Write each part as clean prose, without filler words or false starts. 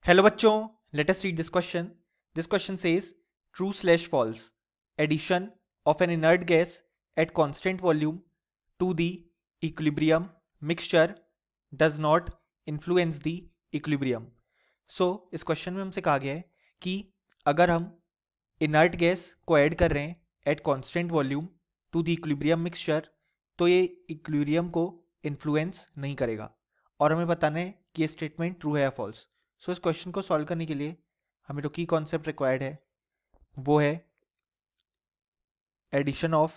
Hello बच्चों, let us read this question. This question says true slash false. Addition of an inert gas at constant volume to the equilibrium mixture does not influence the equilibrium. So इस question में हमसे कहा गया है कि अगर हम इनर्ट गैस को ऐड कर रहे हैं at constant volume to the equilibrium mixture, तो ये इक्विलिब्रियम को इन्फ्लुएंस नहीं करेगा. और हमें बताना है कि ये स्टेटमेंट ट्रू है या फॉल्स. सो इस क्वेश्चन को सॉल्व करने के लिए हमें जो की कॉन्सेप्ट रिक्वायर्ड है वो है addition of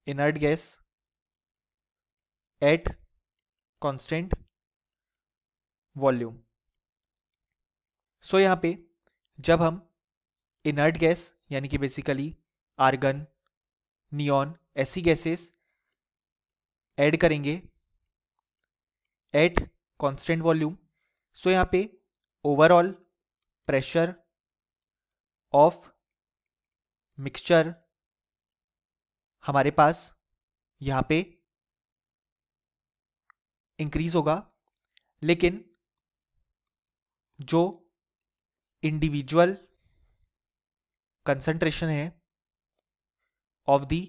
inert gas at constant volume. So यहाँ पे जब हम इनर्ट गैस यानी कि बेसिकली आर्गन, नियॉन, ऐसी गैसेस ऐड करेंगे एट कांस्टेंट वॉल्यूम, सो यहाँ पे ओवरऑल प्रेशर ऑफ मिक्सचर हमारे पास यहाँ पे इंक्रीज होगा, लेकिन जो इंडिविजुअल कंसंट्रेशन है of the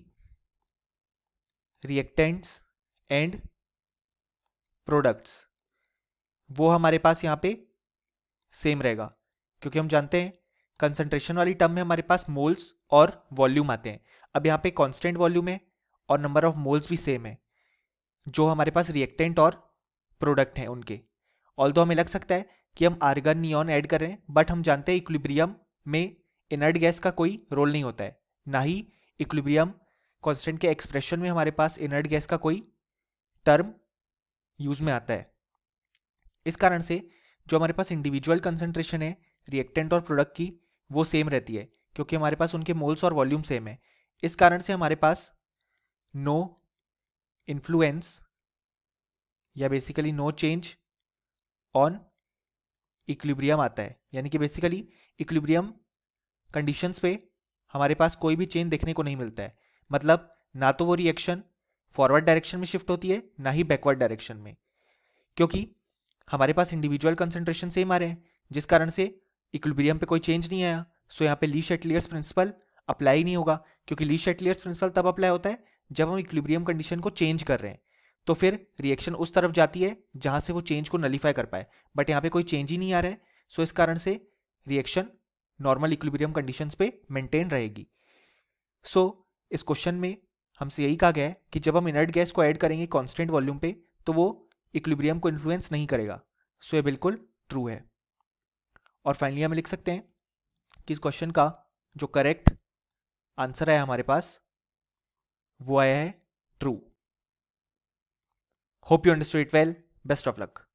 reactants and products वो हमारे पास यहाँ पे सेम रहेगा. क्योंकि हम जानते हैं कंसंट्रेशन वाली टर्म में हमारे पास मोल्स और वॉल्यूम आते हैं. अब यहाँ पे कांस्टेंट वॉल्यूम है और नंबर ऑफ मोल्स भी सेम है जो हमारे पास रिएक्टेंट और प्रोडक्ट हैं उनके. ऑल्दो हमें लग सकता है कि हम आर्गन, नियॉन ऐड कर रहे हैं, बट हम जानते हैं इक्विलिब्रियम में इनर्ट गैस का कोई रोल नहीं होता है. ना ही इक्विलिब्रियम कांस्टेंट के एक्सप्रेशन में हमारे पास इनर्ट गैस का कोई टर्म यूज में आता है. इस कारण से जो हमारे पास इंडिविजुअल कंसंट्रेशन है रिएक्टेंट और प्रोडक्ट की वो सेम रहती है, क्योंकि हमारे पास उनके मोल्स और वॉल्यूम सेम है. इस कारण से हमारे पास नो इन्फ्लुएंस या basically no change on equilibrium आता है. यानी कि बेसिकली इक्विलिब्रियम कंडीशंस पे हमारे पास कोई भी चेंज देखने को नहीं मिलता है. मतलब ना तो वो रिएक्शन फॉरवर्ड डायरेक्शन में शिफ्ट होती है, ना ही बैकवर्ड डायरेक्शन में, क्योंकि हमारे पास इंडिविजुअल कंसंट्रेशन सेम आ रहे हैं, जिस कारण से इक्विलिब्रियम पे कोई चेंज नहीं आया. सो यहाँ पे ली शेटलियर्स प्रिंसिपल अप्लाई नहीं होगा, क्योंकि ली शेटलियर्स प्रिंसिपल तब अप्लाई होता है जब हम इक्विलिब्रियम कंडीशन को चेंज कर रहे हैं. तो फिर रिएक्शन उस तरफ जाती है जहां से वो चेंज को नलीफाई कर पाए, बट यहाँ पे कोई चेंज ही नहीं आ रहा है. सो इस कारण से रिएक्शन नॉर्मल इक्विलिब्रियम कंडीशंस पे मेंटेन रहेगी. सो इस क्वेश्चन में हमसे यही कहा गया है कि जब हम इनर्ट गैस को ऐड करेंगे कांस्टेंट वॉल्यूम पे तो वो इक्विलिब्रियम को इन्फ्लुएंस नहीं करेगा. सो ये बिल्कुल ट्रू है. और फाइनली हम लिख सकते हैं कि इस क्वेश्चन का जो करेक्ट आंसर है हमारे पास वो आया है true. Hope you understood it well. Best of luck.